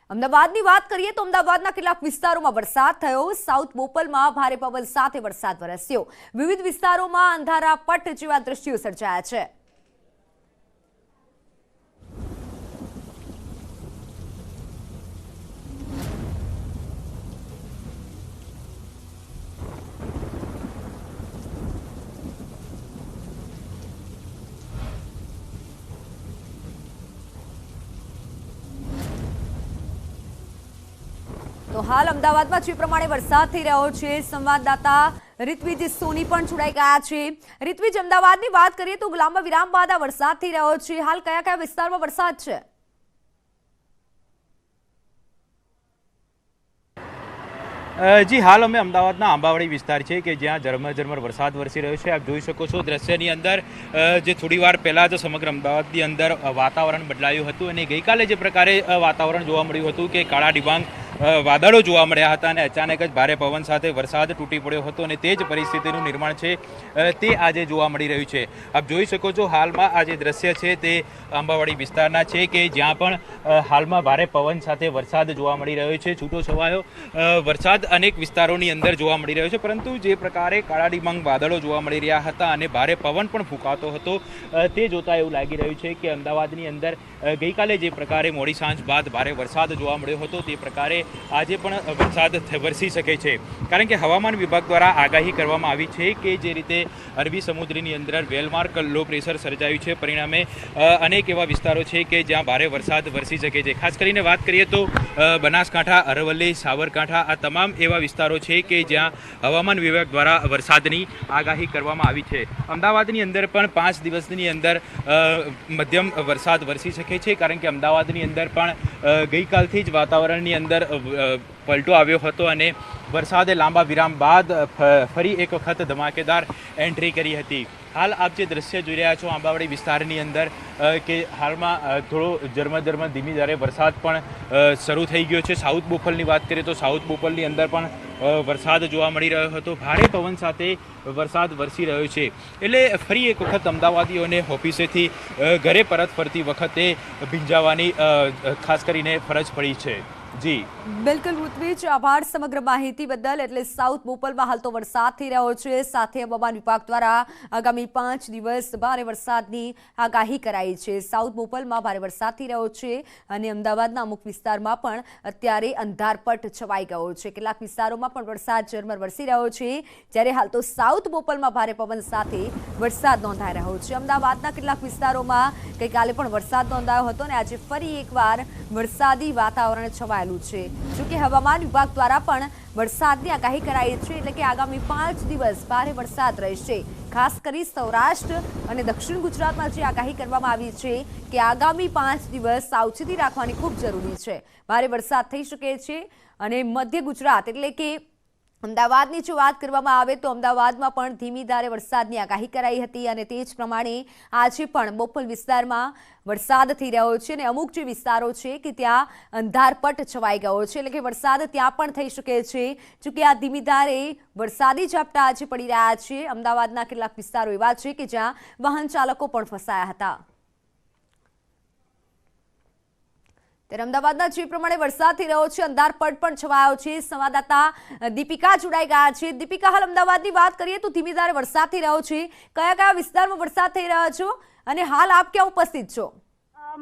અમદાવાદની વાત કરીએ તો અમદાવાદના કેટલાક વિસ્તારોમાં વરસાદ થયો। સાઉથ બોપલમાં ભારે પવન સાથે વરસાદ વરસ્યો। વિવિધ વિસ્તારોમાં અંધારા પટ જેવા દ્રશ્યો સર્જાયા છે। तो हाल अमदावादમાં જે પ્રમાણે વરસાદ થઈ રહ્યો છે, સંવાદદાતા રિત્વિજ સોની પણ જોડાઈ ગયા છે। રિત્વિજ, અમદાવાદની વાત કરીએ તો લાંબા વિરામ બાદ આ વરસાદ થઈ રહ્યો છે। હાલ કયા કયા વિસ્તારમાં વરસાદ છે? જી, હાલ અમે અમદાવાદના આંબાવાડી વિસ્તાર છે કે જ્યાં ઝરમર વરસાદ વરસી રહ્યો છે। આપ જોઈ શકો છો દ્રશ્યની અંદર જે થોડી વાર પહેલાં જ સમગ્ર અમદાવાદની અંદર વાતાવરણ બદલાયું હતું અને ગઈકાલે જે પ્રકારે વાતાવરણ જોવા મળ્યું હતું કે કાળા ડિબાંગ વાદળો જોવા મળ્યા હતા અને અચાનક જ ભારે પવન સાથે વરસાદ તૂટી પડ્યો હતો અને તે જ પરિસ્થિતિનું નિર્માણ છે તે આજે જોવા મળી રહ્યું છે। આપ જોઈ શકો છો હાલમાં આ જે દ્રશ્ય છે તે આંબાવાડી વિસ્તારના છે કે જ્યાં પણ હાલમાં ભારે પવન સાથે વરસાદ જોવા મળી રહ્યો છે। છૂટો છવાયો વરસાદ અનેક વિસ્તારોની અંદર જોવા મળી રહ્યો છે, પરંતુ જે પ્રકારે કાળા ડિબાંગ વાદળો જોવા મળી રહ્યા હતા અને ભારે પવન પણ ફૂંકાતો હતો તે જોતા એવું લાગી રહ્યું છે કે અમદાવાદની અંદર ગઈકાલે જે પ્રકારે મોડી સાંજ બાદ ભારે વરસાદ જોવા મળ્યો હતો તે પ્રકારે આજે પણ વરસાદ વરસી શકે છે। કારણ કે હવામાન વિભાગ દ્વારા આગાહી કરવામાં આવી છે કે જે રીતે અરબી સમુદ્રની અંદર વેલમાર્ક લો પ્રેશર સર્જાયું છે, પરિણામે અનેક એવા વિસ્તારો છે કે જ્યાં ભારે વરસાદ વરસી શકે છે। ખાસ કરીને વાત કરીએ તો બનાસકાંઠા, અરવલ્લી, સાબરકાંઠા આ તમામ એવા વિસ્તારો છે કે જ્યાં હવામાન વિભાગ દ્વારા વરસાદની આગાહી કરવામાં આવી છે। અમદાવાદની અંદર પણ 5 દિવસની અંદર મધ્યમ વરસાદ વરસી શકે છે, કારણ કે અમદાવાદની અંદર પણ ગઈકાલથી જ વાતાવરણની અંદર પલટો આવ્યો હતો અને વરસાદે લાંબા વિરામ બાદ ફરી એક વખત ધમાકેદાર એન્ટ્રી કરી હતી। હાલ આપ જે દ્રશ્ય જોઈ રહ્યા છો આંબાવાડી વિસ્તારની અંદર કે હાલમાં થોડો ઝરમર ધીમી ધારે વરસાદ પણ શરૂ થઈ ગયો છે। સાઉથ બોપલની વાત કરીએ તો સાઉથ બોપલની અંદર પણ વરસાદ જોવા મળી રહ્યો હતો, ભારે પવન સાથે વરસાદ વરસી રહ્યો છે। એટલે ફરી એક વખત અમદાવાદીઓને ઓફિસેથી ઘરે પરત ફરતી વખતે ભીંજાવાની ખાસ કરીને ફરજ પડી છે। જી બિલકુલ ઋત્વિજ, આભાર સમગ્ર માહિતી બદલ। એટલે સાઉથ બોપલમાં હાલ તો વરસાદ થઈ રહ્યો છે, સાથે હવામાન વિભાગ દ્વારા આગામી 5 દિવસ ભારે વરસાદની આગાહી કરાઈ છે। સાઉથ બોપલમાં ભારે વરસાદ થઈ રહ્યો છે અને અમદાવાદના અમુક વિસ્તારમાં પણ અત્યારે અંધારપટ છવાઈ ગયો છે। કેટલાક વિસ્તારોમાં પણ વરસાદ ઝરમર વરસી રહ્યો છે, જ્યારે હાલ તો સાઉથ બોપલમાં ભારે પવન સાથે વરસાદ નોંધાઈ રહ્યો છે। અમદાવાદના કેટલાક વિસ્તારોમાં ગઈકાલે પણ વરસાદ નોંધાયો હતો અને આજે ફરી એકવાર વરસાદી વાતાવરણ છવાયેલું છે। જોકે હવામાન વિભાગ દ્વારા પણ વરસાદની આગાહી કરાઈ છે, એટલે કે આગામી 5 દિવસ ભારે વરસાદ રહેશે। ખાસ કરી સૌરાષ્ટ્ર અને દક્ષિણ ગુજરાતમાં જે આગાહી કરવામાં આવી છે કે આગામી 5 દિવસ સાવચેતી રાખવાની ખૂબ જરૂરી છે। ભારે વરસાદ થઈ શકે છે અને મધ્ય ગુજરાત એટલે કે અમદાવાદની જો વાત કરવામાં આવે તો અમદાવાદમાં પણ ધીમી ધારે વરસાદની આગાહી કરાઈ હતી અને તે જ પ્રમાણે આજે પણ બોપલ વિસ્તારમાં વરસાદ થઈ રહ્યો છે અને અમુક જે વિસ્તારો છે કે ત્યાં અંધારપટ છવાઈ ગયો છે, એટલે કે વરસાદ ત્યાં પણ થઈ શકે છે। જોકે આ ધીમી ધારે વરસાદી ઝાપટા આજે પડી રહ્યા છે। અમદાવાદના કેટલાક વિસ્તારો એવા છે કે જ્યાં વાહન ચાલકો પણ ફસાયા હતા। ત્યારે અમદાવાદના જે પ્રમાણે વરસાદ થઈ રહ્યો છે, અંધારપટ પણ છવાયો છે। સંવાદદાતા દીપિકા જોડાઈ ગયા છે। દીપિકા, હાલ અમદાવાદની વાત કરીએ તો ધીમી ધારે વરસાદ થઈ રહ્યો છે, કયા કયા વિસ્તારમાં વરસાદ થઈ રહ્યો છો અને હાલ આપ ક્યાં ઉપસ્થિત છો?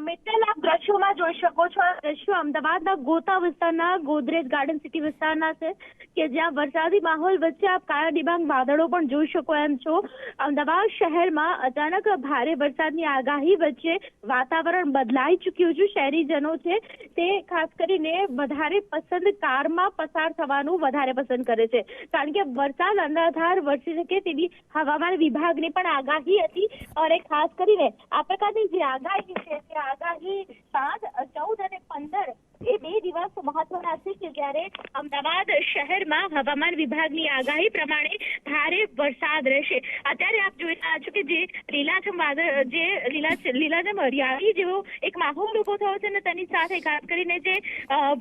મિત્તલ, આપ દ્રશ્યોમાં જોઈ શકો છો આ દ્રશ્યો અમદાવાદના ગોતા વિસ્તારના ગોદરેજ ગાર્ડન સિટી વિસ્તારના છે કે જ્યાં વરસાદી માહોલ વચ્ચે આપ કાળા ડિબાંગ વાદળો પણ જોઈ શકો એમ છો। અમદાવાદ શહેરમાં અચાનક ભારે વરસાદની આગાહી વચ્ચે વાતાવરણ બદલાઈ ચૂક્યું છે। શહેરીજનો છે તે ખાસ કરીને વધારે પસંદ કારમાં પસાર થવાનું વધારે પસંદ કરે છે, કારણ કે વરસાદ અનરાધાર વરસી શકે તેવી હવામાન વિભાગની પણ આગાહી હતી અને ખાસ કરીને આ પ્રકારની જે આગાહી છે આગાહી 7, 14 અને 15 એ 2 દિવસ મહત્વના છે કે જ્યારે અમદાવાદ શહેરમાં હવામાન વિભાગની આગાહી પ્રમાણે ભારે વરસાદ રહેશે। અત્યારે આપ જોઈ રહ્યા છો કે જે લીલાછમ વાદળ, જે લીલાછમ હરિયાળી જેવો એક માહોલ ઉભો થયો છે, અને તેની સાથે ખાસ કરીને જે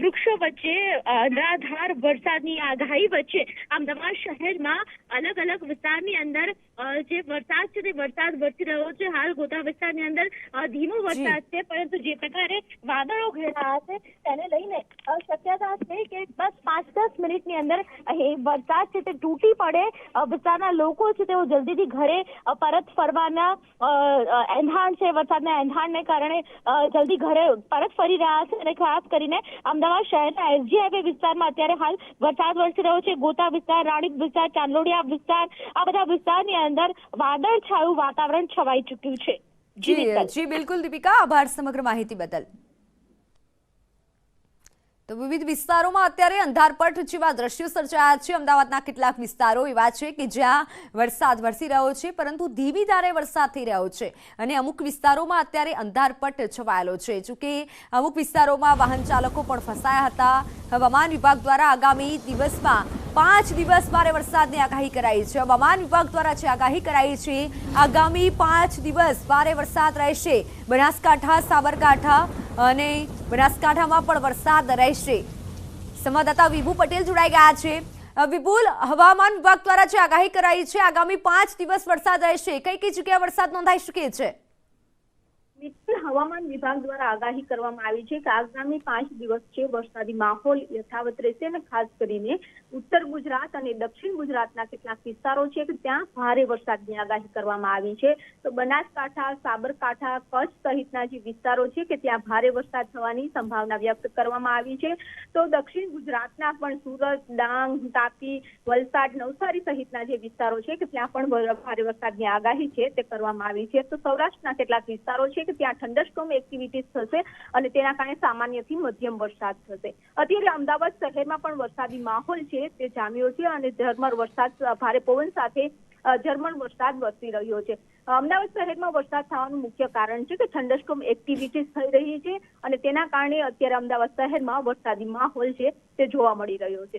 વૃક્ષો વચ્ચે અનરાધાર વરસાદની આગાહી વચ્ચે અમદાવાદ શહેરમાં અલગ અલગ વિસ્તારની અંદર જે વરસાદ છે તે વરસાદ વરસી રહ્યો છે। હાલ ગોતા વિસ્તારની અંદર ધીમો વરસાદ છે, પરંતુ જે પ્રકારે વાદળો ઘેરાયા છે તેને લઈને શક્યતા છે કે બસ 5-10 મિનિટની અંદર વરસાદ છે તે તૂટી પડે। વિસ્તારના લોકો છે તેઓ જલ્દીથી ઘરે પરત ફરવાના એંધાણ છે, વરસાદના એંધાણને કારણે જલ્દી ઘરે પરત ફરી રહ્યા છે। અને ખાસ કરીને અમદાવાદ શહેરના એસજી હાઈવે વિસ્તારમાં અત્યારે હાલ વરસાદ વરસી રહ્યો છે। ગોતા વિસ્તાર, રાણીપ વિસ્તાર, ચાંદલોડિયા વિસ્તાર, આ બધા વિસ્તારની અંદર વાદળ છાયું વાતાવરણ છવાઈ ચૂક્યું છે। જી બિલકુલ દીપિકા, આભાર સમગ્ર માહિતી બદલ। તો વિવિધ વિસ્તારોમાં અત્યારે અંધારપટ જેવા દ્રશ્યો સર્જાયા છે। અમદાવાદના કેટલાક વિસ્તારો એવા છે કે જ્યાં વરસાદ વરસી રહ્યો છે, પરંતુ ધીમી ધારે વરસાદ થઈ રહ્યો છે, અને અમુક વિસ્તારોમાં અત્યારે અંધારપટ છવાયેલો છે। જોકે અમુક વિસ્તારોમાં વાહન ચાલકો પણ ફસાયા હતા। હવામાન વિભાગ દ્વારા આગામી દિવસમાં 5 દિવસ ભારે વરસાદની આગાહી કરાઈ છે। હવામાન વિભાગ દ્વારા જે આગાહી કરાઈ છે, આગામી 5 દિવસ ભારે વરસાદ રહેશે। બનાસકાંઠા, સાબરકાંઠા અને બનાસકાંઠામાં પણ વરસાદ રહેશે। સંવાદદાતા વિભુ પટેલ જોડાઈ ગયા છે। વિપુલ, હવામાન વિભાગ દ્વારા જે આગાહી કરાઈ છે, આગામી 5 દિવસ વરસાદ રહેશે, કઈ કઈ જગ્યાએ વરસાદ નોંધાઈ શકે છે? હવામાન વિભાગ દ્વારા આગાહી કરવામાં આવી છે કે આગામી 5 દિવસ છે વરસાદી માહોલ યથાવત રહેશે, અને ખાસ કરીને ઉત્તર ગુજરાત અને દક્ષિણ ગુજરાતના કેટલાક વિસ્તારો છે કે ત્યાં ભારે વરસાદની આગાહી કરવામાં આવી છે। તો બનાસકાંઠા, સાબરકાંઠા, કચ્છ સહિતના જે વિસ્તારો છે કે ત્યાં ભારે વરસાદ થવાની સંભાવના વ્યક્ત કરવામાં આવી છે। તો દક્ષિણ ગુજરાતના પણ સુરત, ડાંગ, તાપી, વલસાડ, નવસારી સહિતના જે વિસ્તારો છે કે ત્યાં પણ ભારે વરસાદની આગાહી છે તે કરવામાં આવી છે। તો સૌરાષ્ટ્રના કેટલાક વિસ્તારો છે કે ત્યાં થંડરસ્ટોર્મ એક્ટિવિટીઝ થશે, અને તેના કારણે સામાન્યથી મધ્યમ વરસાદ થશે। અત્યારે અમદાવાદ શહેરમાં પણ વરસાદી માહોલ છે તે જામ્યો છે, અને ઝરમર વરસાદ, ભારે પવન સાથે ઝરમર વરસાદ વરસી રહ્યો છે। અમદાવાદ શહેરમાં વરસાદ થવાનું મુખ્ય કારણ છે કે થંડરસ્ટોર્મ એક્ટિવિટીઝ થઈ રહી છે, અને તેના કારણે અત્યારે અમદાવાદ શહેરમાં વરસાદી માહોલ છે તે જોવા મળી રહ્યો છે।